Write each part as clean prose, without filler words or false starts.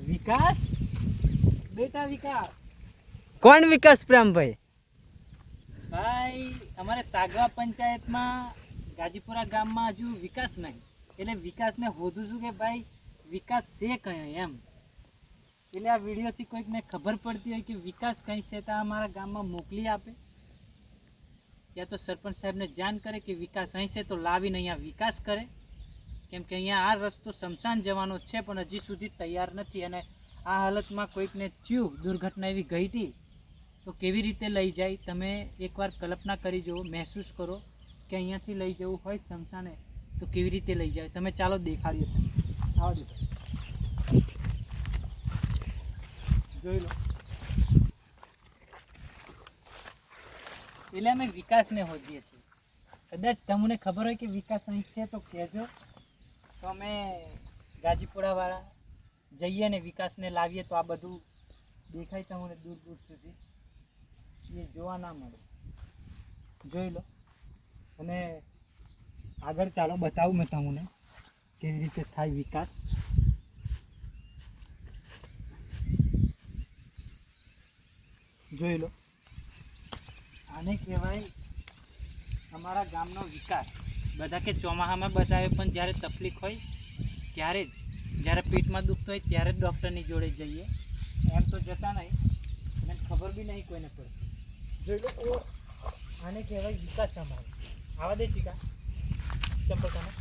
વિકાસ બેટા વિકાસ કોણ વિકાસ પ્રેમભાઈ? ભાઈ અમારે સાગવા પંચાયતમાં ગાજીપુરા ગામમાં હજુ વિકાસ નહીં, એટલે વિકાસને હોધું છું કે ભાઈ વિકાસ છે કયો એમ. એટલે આ વિડીયોથી કોઈકને ખબર પડતી હોય કે વિકાસ કઈ છે તો અમારા ગામમાં મોકલી આપે, યા તો સરપંચ સાહેબને જાણ કરે કે વિકાસ અહીં છે તો લાવીને અહીંયા વિકાસ કરે. કેમ કે અહીંયા આ રસ્તો શમશાન જવાનો છે પણ હજી સુધી તૈયાર નથી, અને આ હાલતમાં કોઈકને થયું દુર્ઘટના એવી ગઈ હતી તો કેવી રીતે લઈ જાય? તમે એકવાર કલ્પના કરી જુઓ, મહેસૂસ કરો કે અહીંયાથી લઈ જવું હોય શમશાને તો કેવી રીતે લઈ જાય. તમે ચાલો દેખાડીએ, આવો દેખાડો, જોઈ લો. એટલે અમે વિકાસને હોજીએ છીએ. કદાચ તમને ખબર હોય કે વિકાસ અહીં છે તો કહેજો, તો અમે ગાજીપુરાવાળા જઈએ ને વિકાસને લાવીએ તો આ બધું દેખાય તમને દૂર દૂર સુધી, એ જોવા ના મળે. જોઈ લો. અને આગળ ચાલો બતાવું મેં તમને કેવી રીતે થાય વિકાસ. જોઈ લો. આને કહેવાય અમારા ગામનો વિકાસ. બધા કે ચોમાસામાં બતાવે પણ જ્યારે તકલીફ હોય ત્યારે જ, જ્યારે પેટમાં દુખતું હોય ત્યારે જ ડૉક્ટરની જોડે જઈએ, એમ તો જતા નહીં, અને ખબર બી નહીં કોઈને પડે. જોઈ લો. આને કહેવાય વિકાસ અમારો. આવા દે ચીકા ચંપલ તમે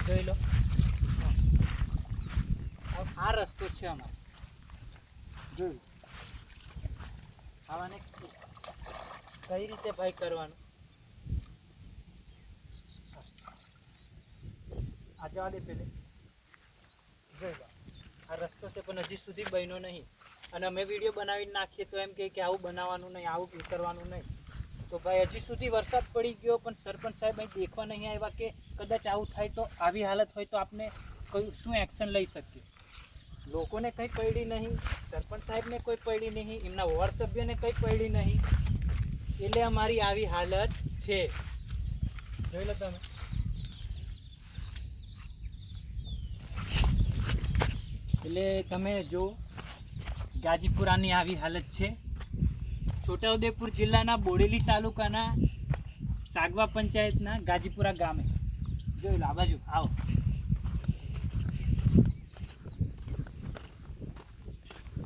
જોઈ લો. આ રસ્તો છે અમારો. જોયું આવાને કઈ રીતે ભાઈ કરવાનું? આ જવા દે પેલે. જોઈ લો. આ રસ્તો છે પણ હજી સુધી બન્યો નહીં, અને અમે વિડીયો બનાવીને નાખીએ તો એમ કહે કે આવું બનાવવાનું નહીં, આવું કરવાનું નહીં. તો ભાઈ હજી સુધી વરસાદ પડી ગયો પણ સરપંચ સાહેબ અહીં દેખવા નહીં આવ્યા કે કદાચ આવું થાય તો આવી હાલત હોય તો આપણે કયું શું એક્શન લઈ શકીએ? લોકોને કંઈ પડી નહીં, સરપંચ સાહેબને કોઈ પડી નહીં, એમના વોર્ડ સભ્યોને કંઈ પડી નહીં, એટલે અમારી આવી હાલત છે. જોઈ લો તમે. એટલે તમે જો ગાજીપુરાની આવી હાલત છે. છોટાઉદેપુર જિલ્લાના બોડેલી તાલુકાના સાગવા પંચાયતના ગાજીપુરા ગામે. જોઈ લો. આ બાજુ આવો.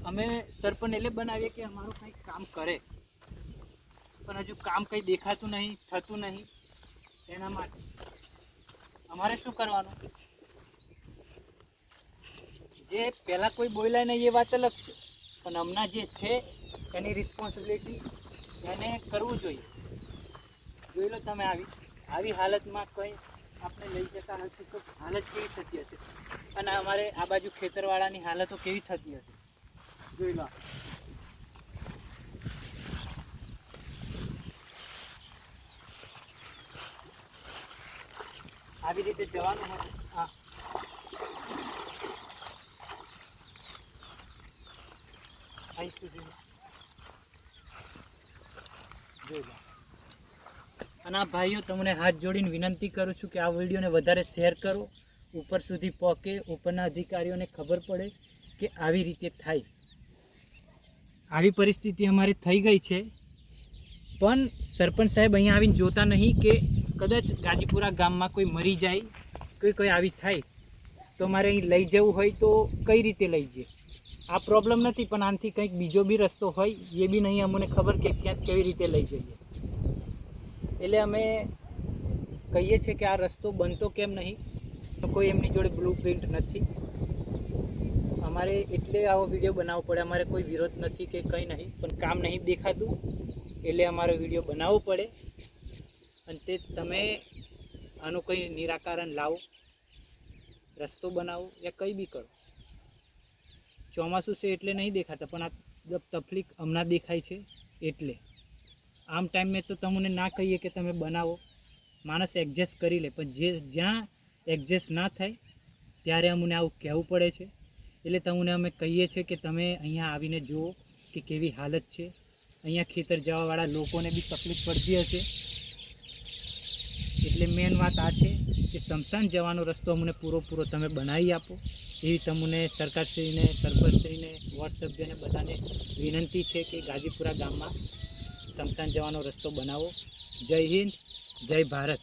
અમે સરપંચ એટલે બનાવીએ કે અમારું કંઈક કામ કરે, પણ હજુ કામ કંઈ દેખાતું નહીં, થતું નહીં. એના માટે અમારે શું કરવાનું? જે પહેલાં કોઈ બોલ્યા નહીં એ વાત અલગ છે, પણ હમણાં જે છે એની રિસ્પોન્સિબિલિટી એને કરવું જોઈએ. જોઈ લો તમે. આવી હાલતમાં કંઈ આપણે લઈ જતા હશે તો હાલત કેવી થતી હશે, અને અમારે આ બાજુ ખેતરવાળાની હાલતો કેવી થતી હશે. જોઈ લો. આવી રીતે જવાનું હોય. હા, અહીં સુધી જોઈ લો. અને આ ભાઈઓ તમને હાથ જોડીને વિનંતી કરું છું કે આ વિડીયોને વધારે શેર કરો, ઉપર સુધી પહોંચે, ઉપરના અધિકારીઓને ખબર પડે કે આવી રીતે થાય. આવી પરિસ્થિતિ અમારી થઈ ગઈ છે, પણ સરપંચ સાહેબ અહીંયા આવીને જોતા નહીં કે કદાચ ગાજીપુરા ગામમાં કોઈ મરી જાય, કોઈ આવી થાય તો મારે અહીં લઈ જવું હોય તો કઈ રીતે લઈ જઈએ? આ પ્રોબ્લેમ નથી, પણ આનાથી કંઈક બીજો બી રસ્તો હોય એ બી નહીં અમને ખબર કે ક્યાંક કેવી રીતે લઈ જઈએ. એટલે અમે કહીએ છીએ કે આ રસ્તો બનતો કેમ નહીં? તો કોઈ એમની જોડે બ્લુ પ્રિન્ટ નથી. અમારે એટલે આવો વિડીયો બનાવવો પડે. અમારે કોઈ વિરોધ નથી કે કંઈ નહીં, પણ કામ નહીં દેખાતું એટલે અમારો વિડીયો બનાવવો પડે. અને તે તમે આનું કંઈ નિરાકરણ લાવો, રસ્તો બનાવો યા કંઈ બી કરો. ચોમાસું છે એટલે નહીં દેખાતા, પણ આ તકલીફ હમણાં દેખાય છે એટલે. આમ ટાઈમે તો તમને ના કહીએ કે તમે બનાવો, માણસ એડજસ્ટ કરી લે, પણ જ્યાં એડજસ્ટ ના થાય ત્યારે અમને આવું કહેવું પડે છે. એટલે તમને અમે કહીએ છીએ કે તમે અહીંયા આવીને જુઓ કે કેવી હાલત છે. અહીંયા ખેતર જવાવાળા લોકોને બી તકલીફ પડતી હશે. એટલે મેન વાત આ છે કે શમશાન જવાનો રસ્તો અમને પૂરો તમે બનાવી આપો. એવી તમને સરકારશ્રીને, સરપંચશ્રીને, વોર્ડ સભ્યને બધાને વિનંતી છે કે ગાજીપુરા ગામમાં સ્મશાન જવાનો રસ્તો બનાવો. જય હિન્દ, જય ભારત.